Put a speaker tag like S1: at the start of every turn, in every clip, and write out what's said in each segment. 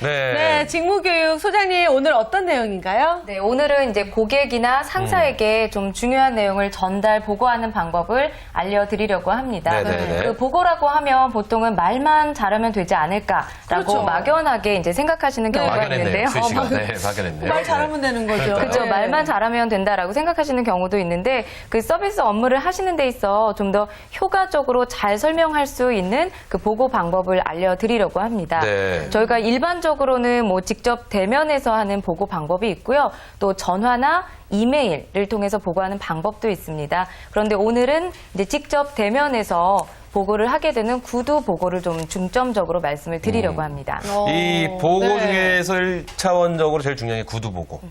S1: 네, 직무교육 소장님 오늘 어떤 내용인가요?
S2: 네, 오늘은 이제 고객이나 상사에게 좀 중요한 내용을 전달, 보고하는 방법을 알려드리려고 합니다.
S3: 네네네.
S2: 그 보고라고 하면 보통은 말만 잘하면 되지 않을까라고
S1: 그렇죠.
S2: 막연하게 이제 생각하시는 경우가
S3: 막연했네요.
S2: 있는데요.
S3: 수희 씨가. 네, 막연했네요.
S1: 말 잘하면 되는 거죠.
S3: 그러니까요.
S2: 그렇죠.
S1: 네.
S2: 말만 잘하면 된다라고 생각하시는 경우도 있는데 그 서비스 업무를 하시는 데 있어 좀 더 효과적으로 잘 설명할 수 있는 그 보고 방법을 알려드리려고 합니다.
S3: 네.
S2: 저희가 일반적으로는 뭐 직접 대면에서 하는 보고 방법이 있고요. 또 전화나 이메일을 통해서 보고하는 방법도 있습니다. 그런데 오늘은 이제 직접 대면에서 보고를 하게 되는 구두 보고를 좀 중점적으로 말씀을 드리려고 합니다.
S3: 이 보고
S1: 네.
S3: 중에서 1차원적으로 제일 중요한 게 구두 보고.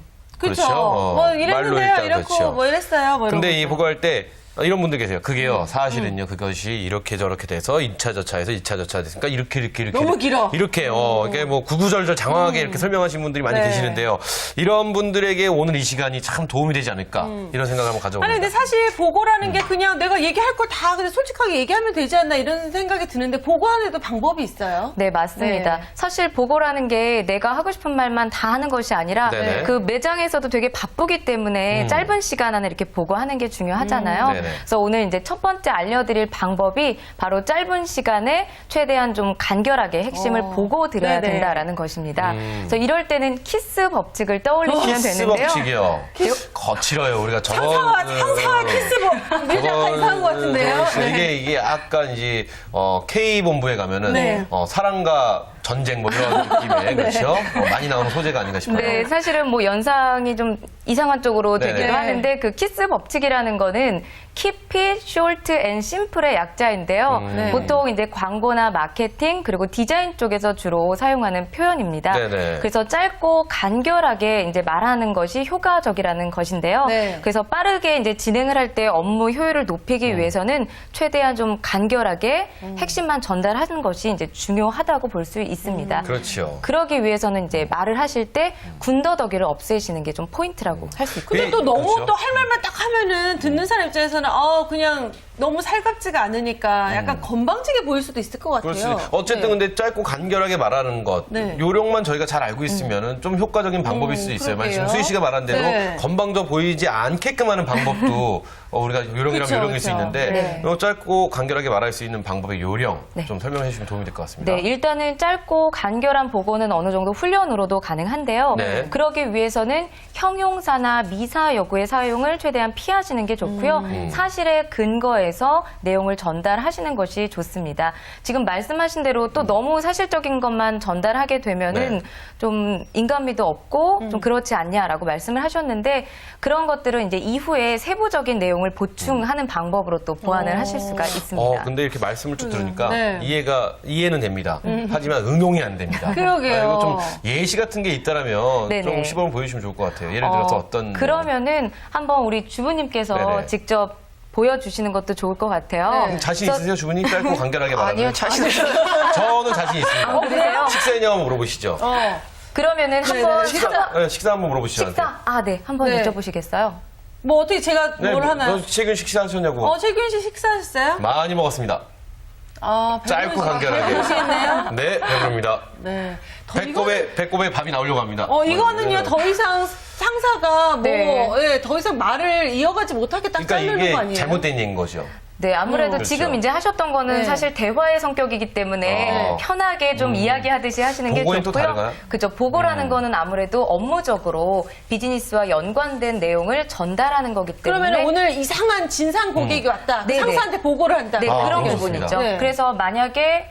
S1: 그렇죠.
S3: 어,
S1: 뭐
S3: 말로
S1: 이랬는데요,
S3: 일단
S1: 이렇고
S3: 그렇죠.
S1: 뭐 이랬어요. 뭐 이런
S3: 근데
S1: 거.
S3: 이 보고할 때 이런 분들 계세요. 그게요, 사실은요, 그것이 이렇게 저렇게 돼서 2차 저차에서 2차 저차 됐으니까 이렇게.
S1: 너무 길어.
S3: 이렇게, 이게 뭐 구구절절 장황하게 이렇게 설명하신 분들이 많이
S1: 네.
S3: 계시는데요. 이런 분들에게 오늘 이 시간이 참 도움이 되지 않을까, 이런 생각을 한번 가져봅니다.
S1: 아니 근데 사실 보고라는 게 그냥 내가 얘기할 걸 다 그냥 솔직하게 얘기하면 되지 않나 이런 생각이 드는데 보고하는데도 방법이 있어요.
S2: 네, 맞습니다.
S1: 네.
S2: 사실 보고라는 게 내가 하고 싶은 말만 다 하는 것이 아니라
S3: 네네.
S2: 그 매장에서도 되게 바쁘기 때문에 짧은 시간 안에 이렇게 보고하는 게 중요하잖아요.
S3: 네네.
S2: 그래서 오늘 이제 첫 번째 알려드릴 방법이 바로 짧은 시간에 최대한 좀 간결하게 핵심을 보고 드려야
S1: 네네.
S2: 된다라는 것입니다. 그래서 이럴 때는 키스 법칙을 떠올리시면
S3: 키스
S2: 되는데요.
S3: 법칙이요. 거칠어요. 우리가 저번.
S1: 상사와 키스복 밀약간 이상한 것 같은데요. 네.
S3: 이게 약간 이제 K본부에 가면은
S1: 네.
S3: 사랑과 전쟁 뭐 이런 느낌의 그렇죠? 많이 나오는 소재가 아닌가 싶어요.
S2: 네, 사실은 뭐 연상이 좀 이상한 쪽으로
S3: 네네.
S2: 되기도
S1: 네.
S2: 하는데 그 키스 법칙이라는 거는 keep it short and simple의 약자인데요.
S1: 네.
S2: 보통 이제 광고나 마케팅 그리고 디자인 쪽에서 주로 사용하는 표현입니다.
S3: 네네.
S2: 그래서 짧고 간결하게 이제 말하는 것이 효과적이라는 것인데요.
S1: 네.
S2: 그래서 빠르게 이제 진행을 할 때 업무 효율을 높이기 위해서는 최대한 좀 간결하게 핵심만 전달하는 것이 이제 중요하다고 볼 수 있습니다.
S3: 그렇죠.
S2: 그러기 위해서는 이제 말을 하실 때 군더더기를 없애시는 게 좀 포인트라고 할 수 있고요.
S1: 근데 또 너무
S3: 그렇죠.
S1: 또 할 말만 딱 하면은 듣는 사람 입장에서는 그냥 너무 살갑지가 않으니까 약간 건방지게 보일 수도 있을 것 같아요.
S3: 그렇지. 어쨌든 근데 짧고 간결하게 말하는 것,
S1: 네.
S3: 요령만 저희가 잘 알고 있으면은 좀 효과적인 방법일 수도 있어요. 만약 지금
S1: 그러게요.
S3: 수희 씨가 말한 대로
S1: 네.
S3: 건방져 보이지 않게끔 하는 방법도 우리가 요령이라면
S1: 그쵸,
S3: 요령일 수
S1: 그쵸.
S3: 있는데
S2: 네.
S3: 요 짧고 간결하게 말할 수 있는 방법의 요령
S2: 네.
S3: 좀 설명해 주시면 도움이 될 것 같습니다.
S2: 네, 일단은 짧고 간결한 보고는 어느 정도 훈련으로도 가능한데요.
S3: 네.
S2: 그러기 위해서는 형용사나 미사 여구의 사용을 최대한 피하시는 게 좋고요. 사실에 근거해서 내용을 전달하시는 것이 좋습니다. 지금 말씀하신 대로 또 너무 사실적인 것만 전달하게 되면은
S3: 네.
S2: 좀 인간미도 없고 좀 그렇지 않냐라고 말씀을 하셨는데 그런 것들은 이제 이후에 세부적인 내용을 보충하는 방법으로 또 보완을 하실 수가 있습니다.
S3: 근데 이렇게 말씀을 쭉 들으니까
S1: 네.
S3: 이해는 됩니다. 하지만 응용이 안 됩니다.
S1: 그러게요.
S3: 이거 좀 예시 같은 게 있다라면
S2: 네네.
S3: 좀 시범을 보여주시면 좋을 것 같아요. 예를 들어서 어떤
S2: 그러면은 한번 우리 주부님께서
S3: 네네.
S2: 직접 보여주시는 것도 좋을 것 같아요.
S1: 네.
S3: 자신
S2: 그래서-
S3: 있으세요, 주부님? 짧고 간결하게 말하는.
S2: 아니요, 자신
S3: 저는 자신 있습니다.
S2: 그러세요?
S3: 식사했냐고 한번 물어보시죠.
S2: 그러면은 한번
S3: 식사 한번 물어보시죠. 저한테.
S2: 네, 한번
S1: 네.
S2: 여쭤보시겠어요?
S1: 뭐 어떻게 제가
S3: 네,
S1: 뭘 하나요?
S3: 너 최근 식사하셨냐고.
S1: 최균 씨 식사하셨어요?
S3: 많이 먹었습니다. 짧고 간결하게.
S1: 보시겠네요?
S3: 네, 배부릅니다.
S1: 네.
S3: 배꼽에 밥이 나오려고 합니다.
S1: 이거는요,
S3: 네.
S1: 더 이상 상사가
S2: 네.
S1: 더 이상 말을 이어가지 못하게 딱
S3: 그러니까
S1: 자르는
S3: 이게
S1: 거 아니에요?
S3: 잘못된 얘기인 거죠.
S2: 네, 아무래도
S3: 그렇죠.
S2: 지금 이제 하셨던 거는
S1: 네.
S2: 사실 대화의 성격이기 때문에 편하게 좀 이야기하듯이 하시는 게
S3: 보고는 또
S2: 좋고요.
S3: 다른가요?
S2: 그죠. 보고라는 거는 아무래도 업무적으로 비즈니스와 연관된 내용을 전달하는 거기 때문에
S1: 그러면 오늘 이상한 진상 고객이 왔다.
S2: 네네.
S1: 상사한테 보고를 한다.
S2: 네,
S3: 아,
S2: 그런
S3: 너무
S2: 부분이죠.
S3: 좋습니다.
S1: 네.
S2: 그래서 만약에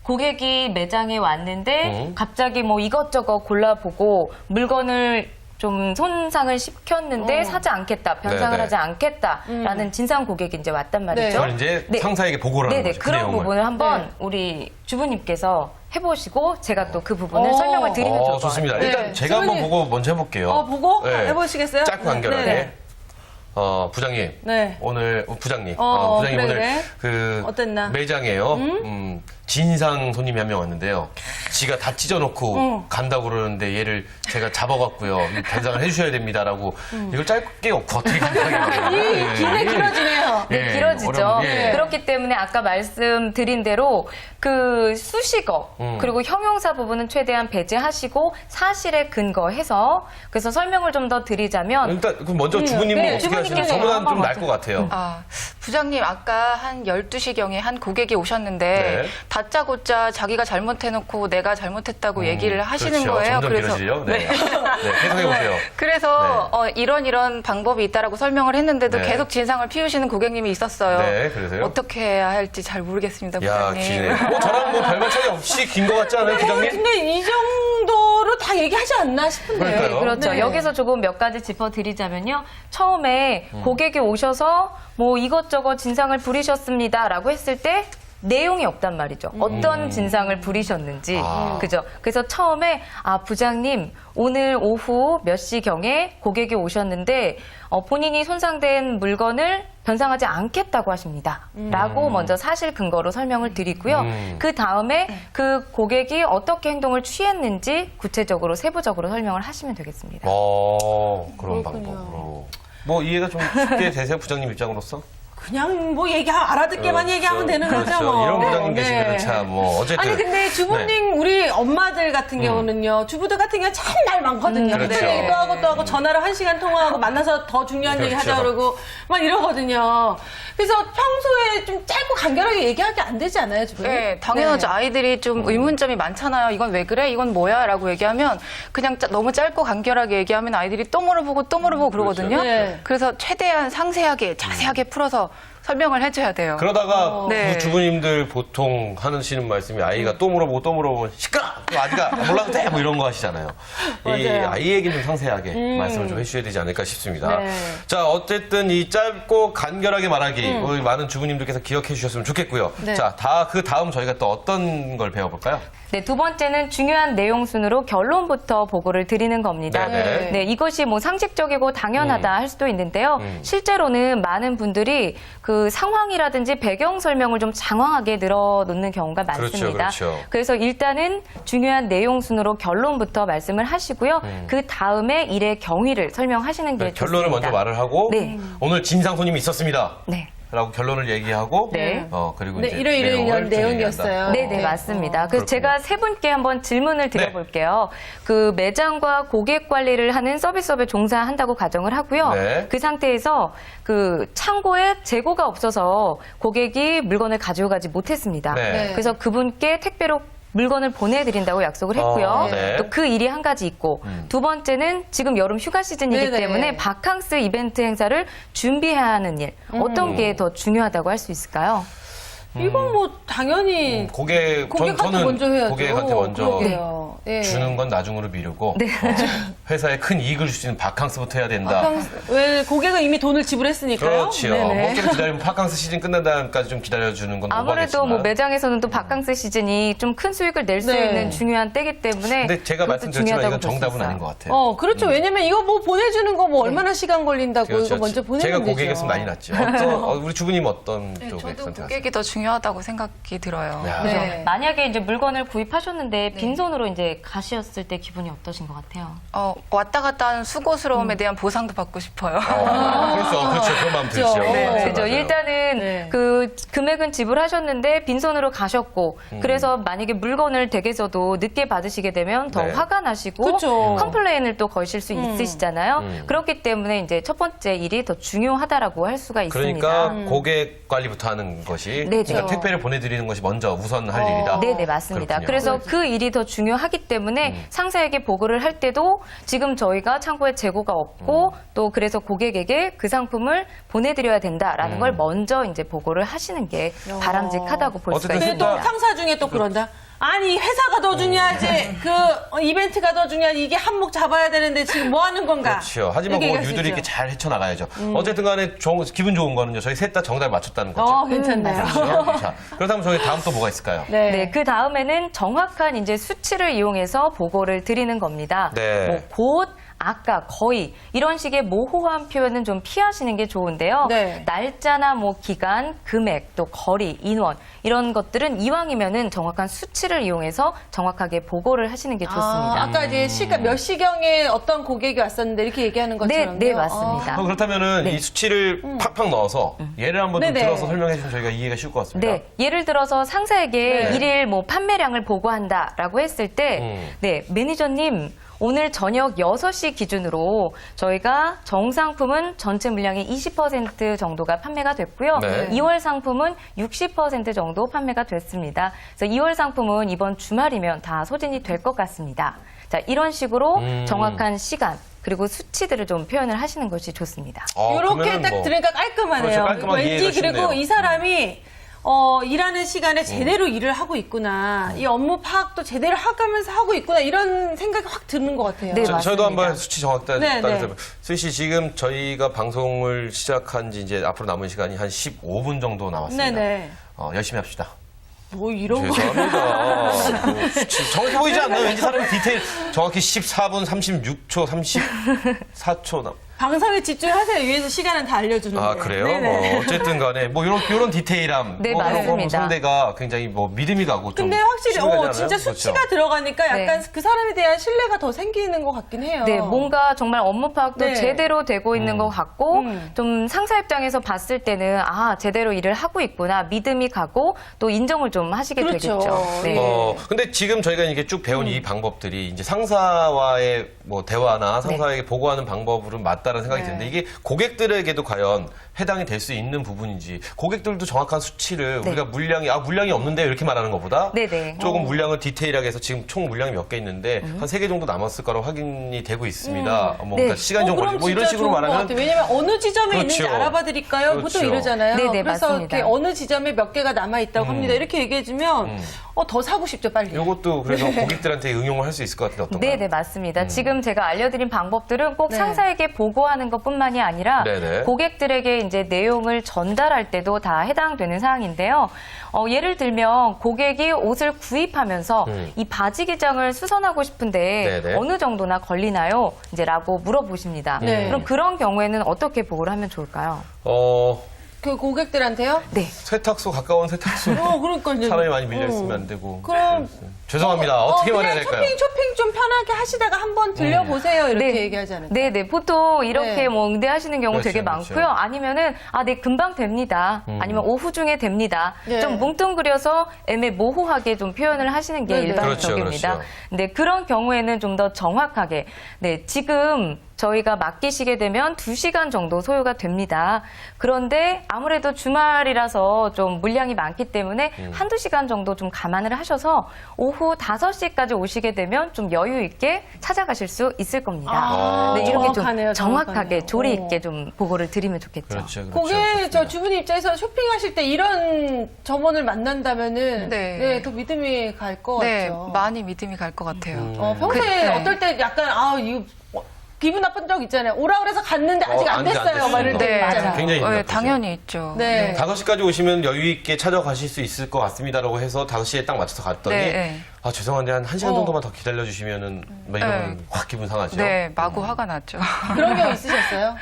S2: 고객이 매장에 왔는데 갑자기 뭐 이것저것 골라보고 물건을 좀 손상을 시켰는데 사지 않겠다, 변상을
S3: 네네.
S2: 하지 않겠다라는 진상 고객이 이제 왔단 말이죠.
S3: 그걸 이제
S2: 네.
S3: 상사에게 보고를 하는
S2: 네네,
S3: 거죠. 그
S2: 그런
S3: 내용을.
S2: 부분을 한번
S1: 네.
S2: 우리 주부님께서 해보시고 제가 또 그 부분을 설명을 드리면 좋을 것 같아요.
S3: 좋습니다.
S1: 네.
S3: 일단 제가 한번
S1: 주부님.
S3: 보고 먼저 해볼게요.
S1: 보고
S3: 네.
S1: 해보시겠어요?
S3: 짧고 간결하게.
S1: 네.
S3: 부장님.
S1: 네.
S3: 오늘, 부장님.
S1: 어,
S3: 부장님
S1: 그래,
S3: 오늘
S1: 그래.
S3: 그
S1: 어땠나?
S3: 매장에요. 진상 손님이 한 명 왔는데요. 지가 다 찢어놓고 간다고 그러는데 얘를 제가 잡아갖고요. 변상을 해주셔야 됩니다라고 이걸 짧게 어떻게 간단하게
S1: 기대 길어지네요.
S2: 네, 길어지죠.
S3: 어려운, 예.
S2: 그렇기 때문에 아까 말씀드린 대로 그 수식어 그리고 형용사 부분은 최대한 배제하시고 사실에 근거해서 그래서 설명을 좀 더 드리자면
S3: 일단 그럼 먼저 주부님은
S1: 네,
S3: 어떻게 하시나요?
S1: 주부님께서
S3: 저보다는 좀
S2: 한번
S3: 나을 것 같아요.
S4: 부장님 아까 한 12시경에 한 고객이 오셨는데
S3: 네.
S4: 다짜고짜 자기가 잘못해놓고 내가 잘못했다고 얘기를 하시는
S3: 그렇죠.
S4: 거예요.
S3: 점점 길어지죠. 네. 네, 계속해보세요.
S4: 그래서 이런 방법이 있다라고 설명을 했는데도
S3: 네.
S4: 계속 진상을 피우시는 고객님이 있었어요.
S3: 네, 그러세요?
S4: 어떻게 해야 할지 잘 모르겠습니다,
S3: 야,
S4: 부장님.
S3: 기네. 저랑 뭐 별반 차이 없이 긴 것 같지 않아요, 부장님?
S1: 근데 이 정도로 다 얘기하지 않나 싶은데.
S3: 그러니까요.
S2: 그렇죠.
S1: 네.
S2: 여기서 조금 몇 가지 짚어드리자면요. 처음에 고객이 오셔서 뭐 이것저것 진상을 부리셨습니다라고 했을 때 내용이 없단 말이죠. 어떤 진상을 부리셨는지. 그죠? 그래서 처음에 부장님 오늘 오후 몇 시경에 고객이 오셨는데 본인이 손상된 물건을 변상하지 않겠다고 하십니다. 라고 먼저 사실 근거로 설명을 드리고요. 그 다음에 그 고객이 어떻게 행동을 취했는지 구체적으로 세부적으로 설명을 하시면 되겠습니다.
S3: 그런 방법으로. 뭐 이해가 좀 쉽게 되세요, 부장님 입장으로서?
S1: 그냥 뭐 알아듣게만 얘기하면 되는
S3: 그렇죠.
S1: 거죠. 뭐.
S3: 이런 부장님
S1: 네.
S3: 계시면 참 뭐 어쨌든.
S1: 아니 근데 주부님 우리 엄마들 같은 경우는요, 주부들 같은 경우는 참 말 많거든요.
S3: 그렇죠.
S1: 또 얘기 또 하고 또 하고 전화로 1시간 통화하고 만나서 더 중요한 얘기
S3: 그렇죠.
S1: 하자 그러고 막 이러거든요. 그래서 평소에 좀 짧고 간결하게 얘기하기 안 되지 않아요, 주부님?
S4: 네, 당연하죠.
S1: 네.
S4: 아이들이 좀 의문점이 많잖아요. 이건 왜 그래? 이건 뭐야? 라고 얘기하면 그냥 너무 짧고 간결하게 얘기하면 아이들이 또 물어보고 또 물어보고 그러거든요.
S1: 네.
S4: 그래서 최대한 상세하게 자세하게 풀어서 설명을 해줘야 돼요.
S3: 그러다가
S4: 네.
S3: 그 주부님들 보통 하시는 말씀이 아이가 또 물어보고 또 물어보면 시끄러! 아직아 몰라도 돼! 뭐 이런 거 하시잖아요. 이
S1: 맞아요.
S3: 아이 얘기는 좀 상세하게 말씀을 좀 해주셔야 되지 않을까 싶습니다.
S1: 네.
S3: 자, 어쨌든 이 짧고 간결하게 말하기 우리 많은 주부님들께서 기억해 주셨으면 좋겠고요.
S1: 네.
S3: 자, 그 다음 저희가 또 어떤 걸 배워볼까요?
S2: 네, 두 번째는 중요한 내용 순으로 결론부터 보고를 드리는 겁니다.
S3: 네네.
S2: 네, 이것이 뭐 상식적이고 당연하다 할 수도 있는데요. 실제로는 많은 분들이 그 상황이라든지 배경 설명을 좀 장황하게 늘어놓는 경우가 많습니다.
S3: 그렇죠.
S2: 그래서 일단은 중요한 내용 순으로 결론부터 말씀을 하시고요. 그 다음에 일의 경위를 설명하시는 게
S3: 네,
S2: 좋습니다.
S3: 결론을 먼저 말을 하고
S2: 네.
S3: 오늘 진상 손님이 있었습니다.
S2: 네.
S3: 라고 결론을 얘기하고
S2: 네.
S3: 그리고
S1: 네,
S3: 이제
S1: 이런
S3: 내용을
S1: 내용이었어요.
S2: 네, 네, 맞습니다. 그래서
S3: 그렇군요.
S2: 제가 세 분께 한번 질문을 드려볼게요. 그 매장과 고객 관리를 하는 서비스업에 종사한다고 가정을 하고요.
S3: 네.
S2: 그 상태에서 그 창고에 재고가 없어서 고객이 물건을 가져가지 못했습니다.
S3: 네.
S2: 그래서 그분께 택배로 물건을 보내드린다고 약속을 했고요.
S3: 네.
S2: 또 그 일이 한 가지 있고 두 번째는 지금 여름 휴가 시즌이기
S1: 네네.
S2: 때문에 바캉스 이벤트 행사를 준비해야 하는 일. 어떤 게 더 중요하다고 할 수 있을까요?
S1: 이건 뭐 당연히
S3: 고객한테
S1: 저는 먼저 해야죠.
S3: 고객한테 먼저
S1: 그러게요. 예.
S3: 주는 건 나중으로 미루고 회사에 큰 이익을 줄 수 있는 바캉스부터 해야 된다.
S1: 왜 고객은 이미 돈을 지불했으니까요.
S3: 그렇죠.
S1: 네네.
S3: 뭐 좀 기다리면 바캉스 시즌 끝난 다음까지 좀 기다려주는 건
S2: 아무래도
S3: 오바겠지만.
S2: 뭐 매장에서는 또 바캉스 시즌이 좀 큰 수익을 낼 수
S1: 네.
S2: 있는 중요한 때이기 때문에
S3: 근데 제가
S2: 그것도
S3: 말씀드렸지만
S2: 중요하다고
S3: 이건
S2: 볼수
S3: 정답은
S2: 있어요.
S3: 아닌 것 같아요.
S1: 그렇죠. 왜냐면 이거 뭐 보내주는 거 뭐 얼마나 시간 걸린다고
S3: 그렇죠.
S1: 이거 먼저 보내면
S3: 제가
S1: 되죠.
S3: 고객이었으면 난리 났죠. 우리 주부님 어떤 쪽에
S4: 저도
S3: 선택하세요?
S4: 고객이 더 중요하다고 생각이 들어요.
S3: 야.
S1: 네.
S2: 만약에 이제 물건을 구입하셨는데 빈손으로 이제 가셨을 때 기분이 어떠신 것 같아요?
S4: 왔다 갔다 하는 수고스러움에 대한 보상도 받고 싶어요.
S3: 그렇죠. 그런 마음 들죠.
S1: 네,
S2: 그죠.
S3: 맞아요.
S2: 일단은
S1: 네.
S2: 그 금액은 지불하셨는데 빈손으로 가셨고 그래서 만약에 물건을 댁에서도 늦게 받으시게 되면 더
S3: 네.
S2: 화가 나시고
S1: 그쵸.
S2: 컴플레인을 또 거실 수 있으시잖아요. 그렇기 때문에 이제 첫 번째 일이 더 중요하다라고 할 수가 있습니다.
S3: 그러니까 고객 관리부터 하는 것이
S2: 네,
S3: 그러니까
S2: 네.
S3: 택배를 보내드리는 것이 먼저 우선 할 일이다.
S2: 네, 네, 맞습니다.
S3: 그렇군요.
S2: 그래서 그 일이 더 중요하기 때문에 상사에게 보고를 할 때도 지금 저희가 창고에 재고가 없고 또 그래서 고객에게 그 상품을 보내드려야 된다라는 걸 먼저 이제 보고를 하시는 게 바람직하다고 볼 수가
S3: 어쨌든
S1: 근데
S2: 있습니다.
S1: 또 상사 중에 또 그런다. 아니 회사가 더 중요하지 그 이벤트가 더 중요하지 이게 한몫 잡아야 되는데 지금 뭐 하는 건가?
S3: 그렇죠. 하지만
S1: 이렇게
S3: 뭐
S1: 얘기할 수
S3: 유들이
S1: 있죠.
S3: 이렇게 잘 헤쳐나가야죠. 어쨌든 간에 기분 좋은 거는요. 저희 셋 다 정답을 맞췄다는 거죠.
S1: 괜찮네요.
S3: 그렇죠? 자, 그렇다면 저희 다음 또 뭐가 있을까요?
S2: 네, 그 다음에는 정확한 이제 수치를 이용해서 보고를 드리는 겁니다.
S3: 네.
S2: 뭐 곧, 아까, 거의 이런 식의 모호한 표현은 좀 피하시는 게 좋은데요.
S1: 네.
S2: 날짜나 뭐 기간, 금액, 또 거리, 인원 이런 것들은 이왕이면은 정확한 수치를 이용해서 정확하게 보고를 하시는 게 좋습니다.
S1: 아까 이제 시간 몇 시경에 어떤 고객이 왔었는데 이렇게 얘기하는 것처럼요.
S2: 네, 맞습니다.
S3: 그렇다면은
S2: 네.
S3: 이 수치를 팍팍 넣어서 예를 한번 좀
S1: 네네.
S3: 들어서 설명해 주시면 저희가 이해가 쉬울 것 같습니다.
S2: 네, 예를 들어서 상사에게
S1: 네.
S2: 일일 뭐 판매량을 보고한다라고 했을 때, 네, 매니저님, 오늘 저녁 6시 기준으로 저희가 정상품은 전체 물량의 20% 정도가 판매가 됐고요.
S3: 네.
S2: 2월 상품은 60% 정도 판매가 됐습니다. 그래서 2월 상품은 이번 주말이면 다 소진이 될 것 같습니다. 자, 이런 식으로 정확한 시간, 그리고 수치들을 좀 표현을 하시는 것이 좋습니다.
S1: 이렇게
S3: 그러면은
S1: 딱
S3: 뭐
S1: 들으니까 깔끔하네요.
S3: 그렇죠, 깔끔하게
S1: 왠지
S3: 이해가
S1: 그리고
S3: 쉽네요.
S1: 이 사람이 일하는 시간에 제대로 일을 하고 있구나. 이 업무 파악도 제대로 하면서 하고 있구나. 이런 생각이 확 드는 것 같아요.
S2: 네,
S3: 저희도
S2: 맞습니다.
S3: 한번 수치 정확히
S1: 네,
S3: 따져보면
S1: 네.
S3: 수희 씨 지금 저희가 방송을 시작한 지 이제 앞으로 남은 시간이 한 15분 정도 남았습니다.
S1: 네네.
S3: 열심히 합시다.
S1: 뭐 이런 거.
S3: 죄송합니다. 뭐 수치 정확히 보이지 않나요? 왠지 사람이 디테일 정확히 14분 36초 34초
S1: 방송에 집중하세요. 위에서 시간은 다 알려주는데.
S3: 아, 그래요?
S1: 네네.
S3: 뭐 어쨌든 간에 뭐 요런 디테일함.
S2: 네,
S3: 뭐 이런 거
S2: 맞습니다.
S3: 상대가 굉장히 뭐 믿음이 가고 좀
S1: 근데 확실히
S3: 신뢰가 되잖아요.
S1: 진짜
S3: 그렇죠.
S1: 수치가 들어가니까 약간
S2: 네.
S1: 그 사람에 대한 신뢰가 더 생기는 것 같긴 해요.
S2: 네, 뭔가 정말 업무 파악도
S1: 네.
S2: 제대로 되고 있는 것 같고,
S1: 음.
S2: 좀 상사 입장에서 봤을 때는, 제대로 일을 하고 있구나, 믿음이 가고, 또 인정을 좀 하시게
S1: 그렇죠.
S2: 되겠죠. 네.
S3: 근데 지금 저희가 이렇게 쭉 배운 이 방법들이 이제 상사와의 뭐 대화나 상사에게 보고하는 방법으로는 맞다는 생각이
S1: 네.
S3: 드는데 이게 고객들에게도 과연 해당이 될 수 있는 부분인지 고객들도 정확한 수치를
S2: 네.
S3: 우리가 물량이 없는데 이렇게 말하는 것보다
S2: 네네.
S3: 조금 물량을 디테일하게 해서 지금 총 물량이 몇 개 있는데 한 3개 정도 남았을 거로 확인이 되고 있습니다. 뭐
S2: 네.
S3: 그러니까 시간이 좀
S1: 그럼
S3: 걸리고 뭐 이런
S1: 진짜
S3: 식으로
S1: 좋은 것
S3: 말하면
S1: 같아요. 왜냐면 어느 지점에
S3: 그렇죠.
S1: 있는지 알아봐 드릴까요? 보통
S3: 그렇죠.
S1: 이러잖아요.
S2: 네네,
S1: 그래서
S2: 맞습니다.
S1: 이렇게 어느 지점에 몇 개가 남아 있다고 합니다. 이렇게 얘기해주면 더 사고 싶죠, 빨리.
S3: 이것도 그래서 고객들한테 응용을 할 수 있을 것 같은데 어떤가요?
S2: 네, 맞습니다. 지금 제가 알려드린 방법들은 꼭
S1: 네.
S2: 상사에게 보고하는 것뿐만이 아니라
S3: 네네.
S2: 고객들에게 이제 내용을 전달할 때도 다 해당되는 사항인데요. 예를 들면 고객이 옷을 구입하면서 이 바지 기장을 수선하고 싶은데
S3: 네네.
S2: 어느 정도나 걸리나요? 이제라고 물어보십니다.
S1: 네.
S2: 그럼 그런 경우에는 어떻게 보고를 하면 좋을까요?
S1: 그 고객들한테요?
S2: 네.
S3: 세탁소 가까운 세탁소
S1: 그러니까요.
S3: 사람이 많이 밀려 있으면 안 되고.
S1: 그럼
S3: 죄송합니다. 어떻게
S1: 그냥
S3: 말해야 될까요?
S1: 쇼핑 좀 편하게 하시다가 한번 들려보세요. 이렇게 얘기하지 않을까요?
S2: 네, 보통 이렇게
S1: 네.
S2: 뭐 응대하시는 경우
S3: 그렇죠,
S2: 되게
S3: 그렇죠.
S2: 많고요. 아니면은 네, 금방 됩니다. 아니면 오후 중에 됩니다.
S1: 네.
S2: 좀 뭉뚱그려서 애매모호하게 좀 표현을 하시는 게
S1: 네, 네.
S2: 일반적입니다.
S3: 그렇죠,
S2: 네, 그런 경우에는 좀 더 정확하게 지금 저희가 맡기시게 되면 2시간 정도 소요가 됩니다. 그런데 아무래도 주말이라서 좀 물량이 많기 때문에 한두 시간 정도 좀 감안을 하셔서 오후 5시까지 오시게 되면 좀 여유 있게 찾아가실 수 있을 겁니다. 네, 이렇게
S1: 정확하네요,
S2: 좀 정확하게
S1: 정확하네요.
S2: 조리 있게 좀 보고를 드리면 좋겠죠.
S3: 그렇죠.
S1: 고객, 주부님 입장에서 쇼핑하실 때 이런 점원을 만난다면은
S4: 네.
S1: 더 믿음이 갈 것
S4: 네,
S1: 같죠.
S4: 많이 믿음이 갈 것 같아요.
S1: 평소에
S4: 네.
S1: 어떨 때 약간 이거 기분 나쁜 적 있잖아요. 오라 그래서 갔는데 아직 안
S3: 아직 안
S1: 됐어요.
S3: 됐어요.
S1: 막 이럴 때
S4: 네,
S1: 있잖아요.
S3: 굉장히
S4: 네,
S3: 나쁘죠.
S4: 당연히 있죠.
S1: 네.
S3: 5시까지 오시면 여유 있게 찾아가실 수 있을 것 같습니다라고 해서 5시에 딱 맞춰서 갔더니
S4: 네.
S3: 죄송한데 한 1시간 정도만 더 기다려 주시면은 막 이러면
S4: 네.
S3: 확 기분 상하죠.
S4: 네, 마구 화가 났죠.
S1: 그런 경우 있으셨어요?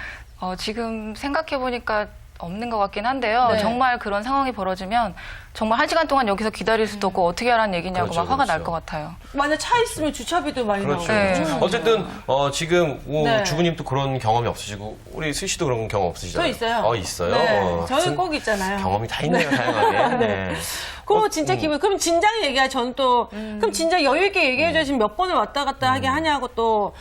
S4: 지금 생각해보니까 없는 것 같긴 한데요.
S1: 네.
S4: 정말 그런 상황이 벌어지면 정말 1시간 동안 여기서 기다릴 수도 없고 어떻게 하라는 얘기냐고
S3: 그렇죠,
S4: 막 화가 날
S3: 그렇죠.
S4: 것 같아요.
S1: 만약 차 있으면 주차비도 많이
S3: 그렇죠.
S1: 나오고.
S4: 네.
S3: 어쨌든 지금
S1: 네.
S3: 주부님도 그런 경험이 없으시고 우리 수희 씨도 그런 경험 없으시잖아요.
S1: 저 있어요.
S3: 있어요.
S1: 네. 저는
S3: 하여튼
S1: 꼭 있잖아요.
S3: 경험이 다 있네요, 다양하게. 네.
S1: 그럼 진짜 기분, 그럼 진작 얘기하 저는 또, 그럼 진짜 여유있게 얘기해줘야 지금 몇 번을 왔다 갔다 하게 하냐고 또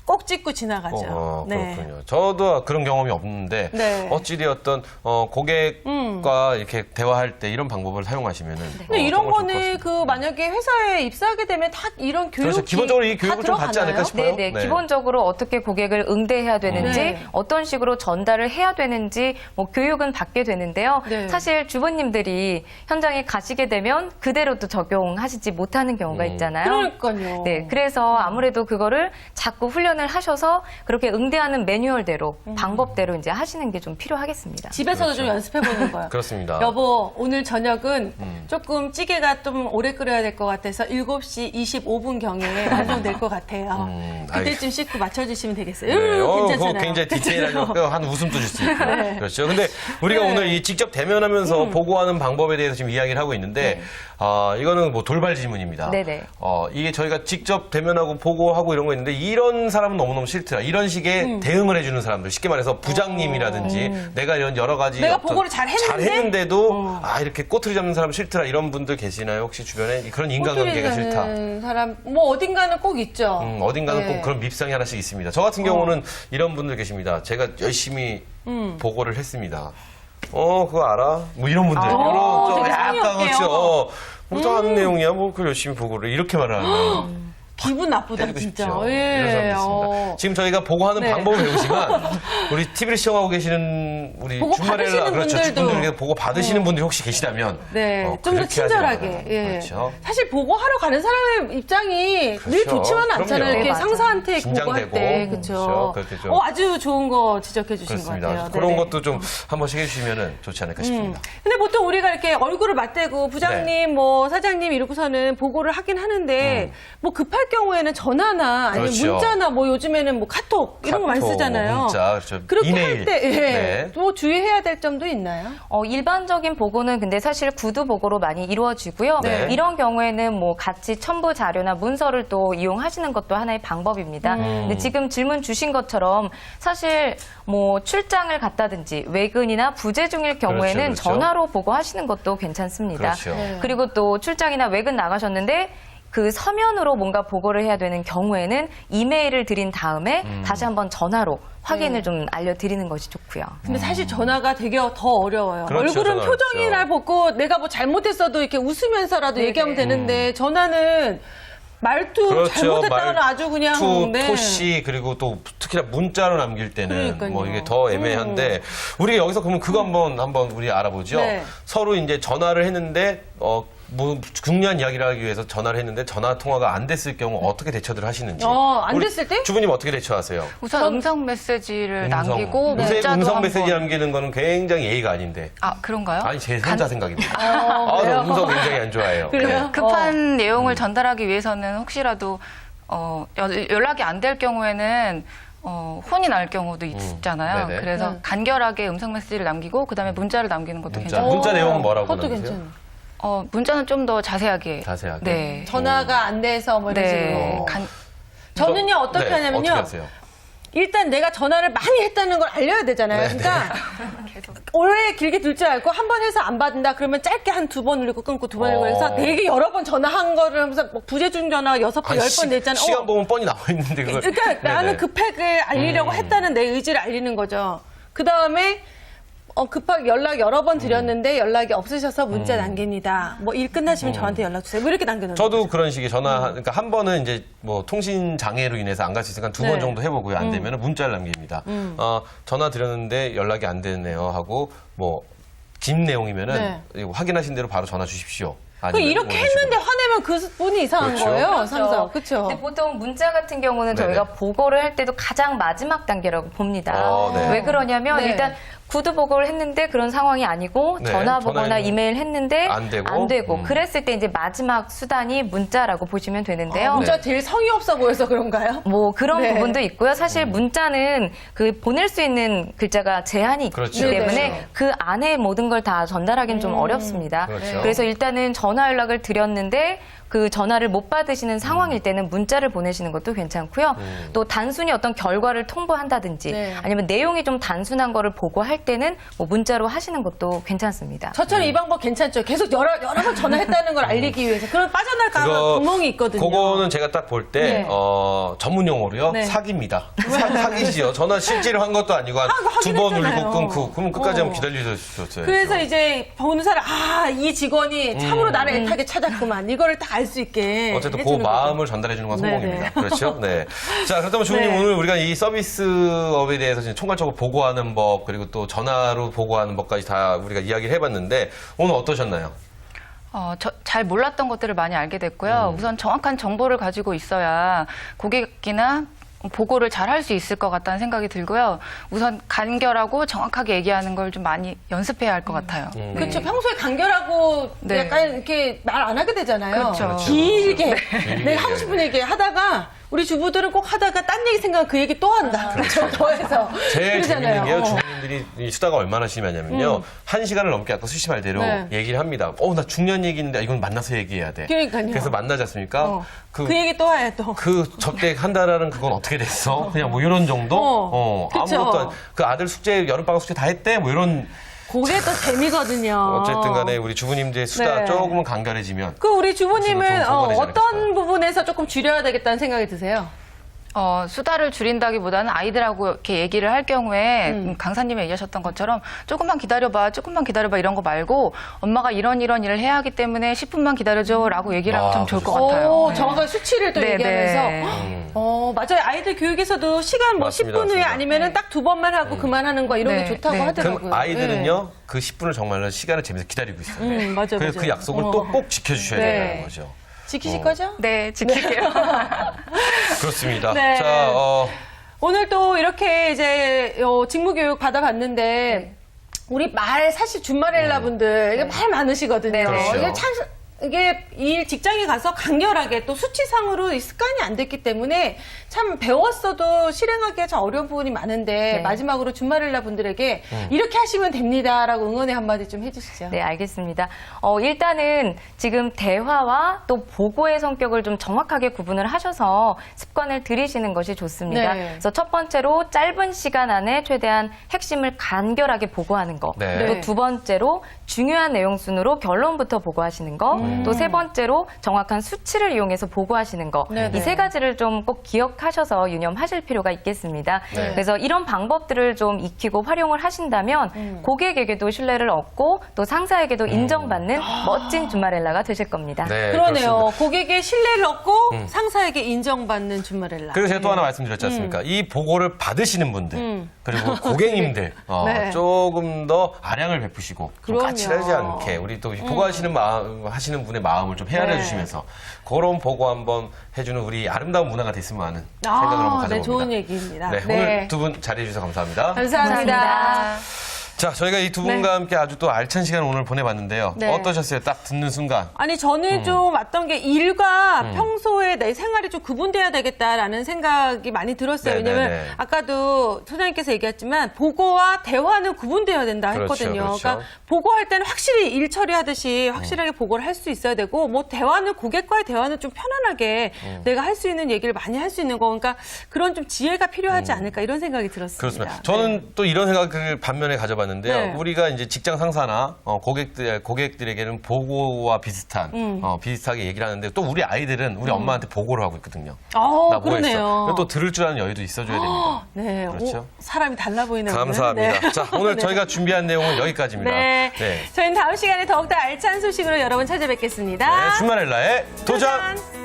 S1: 꼭 찍고 지나가죠. 네.
S3: 그렇군요. 저도 그런 경험이 없는데
S1: 네.
S3: 어찌되었던 고객과 이렇게 대화할 때 이런 방법을 사용하시면은
S1: 근데 이런
S3: 정말 좋을 것
S1: 거는
S3: 같습니다.
S1: 만약에 회사에 입사하게 되면 다 이런 교육이
S3: 그렇죠. 기본적으로 이
S1: 다
S3: 교육을 좀 받지
S1: 들어가나요?
S3: 않을까 싶어요.
S2: 네,
S3: 네.
S2: 기본적으로 어떻게 고객을 응대해야 되는지,
S1: 네.
S2: 어떤 식으로 전달을 해야 되는지, 뭐 교육은 받게 되는데요.
S1: 네.
S2: 사실 주부님들이 현장에 가시게 되면 그대로 또 적용하시지 못하는 경우가 있잖아요.
S1: 그러니까요.
S2: 네, 그래서 아무래도 그거를 자꾸 훈련을 하셔서 그렇게 응대하는 매뉴얼대로, 방법대로 이제 하시는 게 좀 필요하겠습니다.
S1: 집에서도 좀 연습해보는 거예요.
S3: 그렇습니다.
S1: 여보, 오늘 저녁은 조금 찌개가 좀 오래 끓여야 될 것 같아서 7시 25분경에 완성될 것 같아요. 그때쯤 씻고 맞춰주시면 되겠어요.
S3: 네, 그거
S1: 괜찮잖아요.
S3: 굉장히 디테일하고 한 웃음도 줄 수 있고.
S1: 네.
S3: 그렇죠. 근데 우리가
S1: 네.
S3: 오늘 이 직접 대면하면서 보고하는 방법에 대해서 지금 이야기를 하고 있는데, 이거는 뭐 돌발 질문입니다.
S2: 네네.
S3: 이게 저희가 직접 대면하고 보고하고 이런 거 있는데, 이런 사람은 너무너무 싫더라. 이런 식의 대응을 해주는 사람들. 쉽게 말해서 부장님이라든지, 내가 이런 여러 가지.
S1: 내가
S3: 어떤
S1: 보고를 잘 했는데?
S3: 잘했는데도, 이렇게 꼬투리 잡는 사람 싫더라. 이런 분들 계시나요? 혹시 주변에? 그런 인간관계가 싫다.
S1: 사람 뭐 어딘가는 꼭 있죠.
S3: 어딘가는
S1: 네.
S3: 꼭 그런 밉상이 하나씩 있습니다. 저 같은 경우는 이런 분들 계십니다. 제가 열심히 보고를 했습니다. 그거 알아? 뭐 이런 분들. 이런 좀
S1: 되게 성의
S3: 약간
S1: 없게요.
S3: 그렇죠. 뭐또 아는 내용이야. 뭐 그 열심히 보고를 이렇게 말하는.
S1: 기분 나쁘다
S3: 때리고
S1: 진짜.
S3: 싶죠.
S1: 예.
S3: 이런 사람도 있습니다. 지금 저희가 보고하는
S1: 네.
S3: 방법을 배우지만 우리 TV를 시청하고 계시는 우리
S1: 보고
S3: 주말에
S1: 받으시는
S3: 그렇죠.
S1: 분들도.
S3: 분들에게 보고 받으시는 분들이 혹시 계시다면
S1: 네, 좀 더
S3: 그렇게 하지
S1: 친절하게.
S3: 말아요.
S1: 예.
S3: 그렇죠.
S1: 사실 보고하러 가는 사람의 입장이 늘
S3: 그렇죠.
S1: 좋지만은 않잖아요.
S3: 그럼요.
S1: 이렇게
S2: 네, 맞아요.
S1: 상사한테
S3: 긴장되고.
S1: 보고할 때,
S3: 그렇죠.
S1: 그렇죠.
S3: 그럴 때 좀.
S1: 아주 좋은 거 지적해 주신 것
S3: 그렇습니다.
S1: 같아요.
S3: 그런
S1: 네네.
S3: 것도 좀 한 번씩 해주시면 좋지 않을까 싶습니다.
S1: 근데 보통 우리가 이렇게 얼굴을 맞대고 부장님,
S3: 네.
S1: 뭐 사장님 이러고서는 보고를 하긴 하는데 뭐 급할 경우에는 전화나 아니면
S3: 그렇죠.
S1: 문자나 뭐 요즘에는 뭐 카톡 이런 거 많이
S3: 카톡,
S1: 쓰잖아요.
S3: 문자, 그렇죠.
S1: 그렇게
S3: 이메일.
S1: 할 때, 예.
S3: 네.
S1: 또 주의해야 될 점도 있나요?
S2: 일반적인 보고는 근데 사실 구두 보고로 많이 이루어지고요.
S3: 네.
S2: 이런 경우에는 뭐 같이 첨부 자료나 문서를 또 이용하시는 것도 하나의 방법입니다. 근데 지금 질문 주신 것처럼 사실 뭐 출장을 갔다든지 외근이나 부재 중일 경우에는
S3: 그렇죠.
S2: 전화로 보고하시는 것도 괜찮습니다.
S3: 그렇죠. 네.
S2: 그리고 또 출장이나 외근 나가셨는데 그 서면으로 뭔가 보고를 해야 되는 경우에는 이메일을 드린 다음에 다시 한번 전화로 확인을 좀 알려드리는 것이 좋고요.
S1: 근데 사실 전화가 되게 더 어려워요.
S3: 그렇죠,
S1: 얼굴은
S3: 전화
S1: 표정이나
S3: 어렵죠.
S1: 보고 내가 뭐 잘못했어도 이렇게 웃으면서라도 얘기하면 되는데 전화는 말투 잘못했다가는 아주 그냥 네.
S3: 토시 그리고 또 특히나 문자로 남길 때는
S1: 그러니까요.
S3: 뭐 이게 더 애매한데 우리 여기서 그러면 그거 한번 우리 알아보죠.
S1: 네.
S3: 서로 이제 전화를 했는데 뭐 중요한 이야기를 하기 위해서 전화를 했는데 전화 통화가 안 됐을 경우 어떻게 대처들 하시는지.
S1: 안
S3: 우리
S1: 됐을 때?
S3: 주부님 어떻게 대처하세요?
S4: 우선 음성 메시지를 남기고
S3: 요새
S4: 문자도
S3: 음성 메시지
S4: 한번.
S3: 남기는 거는 굉장히 예의가 아닌데.
S4: 아, 그런가요?
S3: 아니 제 혼자 생각입니다.
S1: 그래요?
S3: 저 음성 굉장히 안 좋아해요.
S1: 그래요?
S3: 네.
S4: 급한 내용을 전달하기 위해서는 혹시라도 연락이 안 될 경우에는 혼이 날 경우도 있잖아요.
S3: 네네.
S4: 그래서 간결하게 음성 메시지를 남기고 그다음에 문자를 남기는 것도
S3: 문자.
S4: 괜찮아요.
S3: 문자 내용은 뭐라고
S1: 그것도
S3: 남기세요?
S1: 괜찮아요.
S4: 문자는 좀 더 자세하게.
S3: 자세하게?
S4: 네.
S1: 전화가 안 돼서 뭐 이런
S4: 네.
S1: 식으로. 저는요 어떻게
S3: 네,
S1: 하냐면요.
S3: 어떻게 하세요?
S1: 일단 내가 전화를 많이 했다는 걸 알려야 되잖아요.
S3: 네.
S1: 그러니까 오래 길게 들 줄 알고 한 번 해서 안 받는다 그러면 짧게 한 2번 울리고 끊고 2번 울리고 해서 되게 여러 번 전화한 거를 하면서 뭐 부재중 전화 6번, 10번 냈잖아요.
S3: 시간 보면 뻔히 나와 있는데 그걸.
S1: 그러니까 나는
S3: 네네.
S1: 급하게 알리려고 했다는 내 의지를 알리는 거죠. 그 다음에 급하게 연락 여러 번 드렸는데 연락이 없으셔서 문자 남깁니다. 뭐 일 끝나시면 저한테 연락 주세요. 뭐 이렇게 남겨놓는
S3: 저도
S1: 거죠.
S3: 그런 식의 전화, 그러니까 한 번은 이제 뭐 통신 장애로 인해서 안 갈 수 있으니까 2번
S1: 네.
S3: 정도 해보고요. 안 되면 문자를 남깁니다. 전화 드렸는데 연락이 안 되네요 하고 뭐 긴 내용이면은 확인하신 대로 바로 전화 주십시오. 아니면
S1: 이렇게
S3: 뭐 이런
S1: 했는데
S3: 식으로.
S1: 화내면 그 분이 이상한
S3: 그렇죠.
S1: 거예요. 상사. 그렇죠.
S2: 근데 보통 문자 같은 경우는
S3: 네네.
S2: 저희가 보고를 할 때도 가장 마지막 단계라고 봅니다.
S3: 네.
S2: 왜 그러냐면
S1: 네.
S2: 일단 구두 보고를 했는데 그런 상황이 아니고
S3: 네,
S2: 전화 보거나
S3: 전화는
S2: 이메일 했는데
S3: 안 되고.
S2: 그랬을 때 이제 마지막 수단이 문자라고 보시면 되는데요.
S1: 문자 제일 성의 없어 보여서 그런가요?
S2: 뭐 그런
S1: 네.
S2: 부분도 있고요. 사실 문자는 그 보낼 수 있는 글자가 제한이 있기
S3: 그렇죠.
S2: 때문에
S1: 그렇죠.
S2: 그 안에 모든 걸 다 전달하기는 좀 어렵습니다.
S3: 그렇죠.
S2: 그래서 일단은 전화 연락을 드렸는데 그 전화를 못 받으시는 상황일 때는 문자를 보내시는 것도 괜찮고요. 또 단순히 어떤 결과를 통보한다든지
S1: 네.
S2: 아니면 내용이 좀 단순한 거를 보고할 때는 뭐 문자로 하시는 것도 괜찮습니다.
S1: 저처럼 이 방법 괜찮죠. 계속 여러 번 전화했다는 걸 알리기 위해서. 그럼 빠져날까 봐 구멍이 있거든요.
S3: 그거는 제가 딱 볼 때
S1: 네.
S3: 전문 용어로요.
S1: 네.
S3: 사기입니다. 사기시요. 전화 실제로 한 것도 아니고 한 두 번
S1: 확인했잖아요.
S3: 울리고 끊고 그러면 끝까지 한번 기다려주셨어요.
S1: 그래서 이제 보는 사람 이 직원이 참으로 나를 애타게 찾았구만. 이거를 딱 알 수 있게
S3: 어쨌든 그
S1: 해주는 거죠.
S3: 마음을 전달해 주는 건
S1: 네네.
S3: 성공입니다. 그렇죠? 네. 자, 그렇다면 주부님
S1: 네.
S3: 오늘 우리가 이 서비스업에 대해서 지금 총괄적으로 보고하는 법 그리고 또 전화로 보고하는 법까지 다 우리가 이야기를 해봤는데 오늘 어떠셨나요?
S4: 잘 몰랐던 것들을 많이 알게 됐고요. 우선 정확한 정보를 가지고 있어야 고객이나 보고를 잘 할 수 있을 것 같다는 생각이 들고요. 우선 간결하고 정확하게 얘기하는 걸 좀 많이 연습해야 할 것 같아요. 네.
S1: 그렇죠. 평소에 간결하고
S4: 네.
S1: 약간 이렇게 말 안 하게 되잖아요.
S4: 그렇죠.
S1: 길게
S3: 길게
S1: 내가 하고 싶은 얘기 하다가 우리 주부들은 꼭 하다가 딴 얘기 생각하면 그 얘기 또 한다. 더해서.
S3: 제일 재밌는
S1: 그러잖아요.
S3: 게요. 주부님들이 이 수다가 얼마나 심하냐면요. 1시간을 넘게 아까 수시 말대로
S1: 네.
S3: 얘기를 합니다. 나 중요한 얘기인데 이건 만나서 얘기해야 돼.
S1: 그러니까요.
S3: 그래서 만나지 않습니까?
S1: 그 얘기 또 해, 또.
S3: 그 적대한다라는 그건 어떻게 됐어? 그냥 뭐 이런 정도?
S1: 그쵸.
S3: 아무것도 그 아들 숙제 여름방학 숙제 다 했대? 뭐 이런
S1: 그게 또 재미거든요.
S3: 어쨌든 간에 우리 주부님들의 수다
S1: 네.
S3: 조금은 간결해지면
S1: 그 우리 주부님은
S3: 좋은 결과 되지
S1: 어떤
S3: 않을까
S1: 부분에서 조금 줄여야 되겠다는 생각이 드세요?
S4: 수다를 줄인다기보다는 아이들하고 이렇게 얘기를 할 경우에 강사님이 얘기하셨던 것처럼 조금만 기다려봐 이런 거 말고 엄마가 이런 일을 해야 하기 때문에 10분만 기다려줘라고 얘기를 하면 좀 좋을 것 같아요. 네.
S1: 정확하게 수치를 또
S4: 네,
S1: 얘기하면서.
S4: 네.
S1: 맞아요. 아이들 교육에서도 시간 뭐
S3: 맞습니다,
S1: 10분 후에
S3: 맞습니다.
S1: 아니면은 딱 2번만 하고 그만하는 거 이런
S4: 네,
S1: 게 좋다고
S4: 네.
S1: 하더라고요.
S3: 그럼 아이들은요 그 10분을 정말로 시간을 재면서 기다리고 있어요.
S1: 맞아,
S3: 그래서
S1: 맞아.
S3: 그 약속을 또 꼭 지켜주셔야
S1: 네.
S3: 된다는 거죠.
S1: 지키실 거죠?
S4: 네, 지킬게요.
S3: 그렇습니다.
S1: 네.
S3: 자,
S1: 오늘 또 이렇게 이제 직무교육 받아봤는데 우리 사실 준마렐라 분들 이게 말 많으시거든요.
S3: 그렇죠.
S1: 이게 이 직장에 가서 간결하게 또 수치상으로 이 습관이 안 됐기 때문에 참 배웠어도 실행하기가 참 어려운 부분이 많은데 마지막으로 준마렐라 분들에게 이렇게 하시면 됩니다라고 응원의 한마디 좀 해주시죠.
S2: 네, 알겠습니다. 일단은 지금 대화와 또 보고의 성격을 좀 정확하게 구분을 하셔서 습관을 들이시는 것이 좋습니다.
S1: 네.
S2: 그래서 첫 번째로 짧은 시간 안에 최대한 핵심을 간결하게 보고하는 거.
S3: 네.
S2: 또 두 번째로 중요한 내용 순으로 결론부터 보고하시는 거. 또 세 번째로 정확한 수치를 이용해서 보고하시는 거.
S1: 네,
S2: 이 세 가지를 좀 꼭 기억하셔서 유념하실 필요가 있겠습니다.
S3: 네.
S2: 그래서 이런 방법들을 좀 익히고 활용을 하신다면 고객에게도 신뢰를 얻고 또 상사에게도 인정받는 멋진 주마렐라가 되실 겁니다.
S3: 네,
S1: 그러네요.
S3: 그렇습니다.
S1: 고객의 신뢰를 얻고 상사에게 인정받는 준마렐라.
S3: 그리고 제가 또 하나 말씀드렸지 않습니까? 이 보고를 받으시는 분들 그리고 고객님들
S1: 네.
S3: 조금 더 아량을 베푸시고 좀
S1: 그럼요.
S3: 까칠하지 않게 우리 또 보고하시는 하시는 분의 마음을 좀 헤아려 주시면서 그런 보고 한번 해주는 우리 아름다운 문화가 됐으면 하는 생각을 한번 가져봅니다.
S1: 네, 좋은 얘기입니다.
S3: 네, 오늘 두 분 자리해 주셔서 감사합니다.
S1: 감사합니다.
S3: 자, 저희가 이 두 분과 함께 아주 또 알찬 시간을 오늘 보내봤는데요.
S1: 네.
S3: 어떠셨어요? 딱 듣는 순간.
S1: 아니 저는 좀 왔던 게 일과 평소에 내 생활이 좀 구분돼야 되겠다라는 생각이 많이 들었어요.
S3: 네네네.
S1: 왜냐면 아까도 소장님께서 얘기했지만 보고와 대화는 구분돼야 된다
S3: 그렇죠,
S1: 했거든요.
S3: 그렇죠.
S1: 그러니까 보고할 때는 확실히 일 처리하듯이 확실하게 보고를 할 수 있어야 되고 뭐 대화는 고객과의 대화는 좀 편안하게 내가 할 수 있는 얘기를 많이 할 수 있는 거 그러니까 그런 좀 지혜가 필요하지 않을까 이런 생각이 들었습니다.
S3: 그렇습니다. 저는 또 이런 생각을 반면에 가져봤는데요.
S1: 네.
S3: 우리가 이제 직장 상사나 고객들에게는 보고와 비슷한 비슷하게 얘기를 하는데 또 우리 아이들은 우리 엄마한테 보고를 하고 있거든요. 나 뭐
S1: 그러네요.
S3: 했어? 또 들을 줄 아는 여유도 있어줘야 됩니다.
S1: 네,
S3: 그렇죠.
S1: 사람이 달라 보이네요.
S3: 감사합니다.
S1: 오늘. 네.
S3: 자, 오늘 저희가 준비한 내용은 여기까지입니다.
S1: 네.
S3: 네.
S1: 저희는 다음 시간에 더욱더 알찬 소식으로 여러분 찾아뵙겠습니다.
S3: 네, 주말엘라의 도전!
S1: 도전!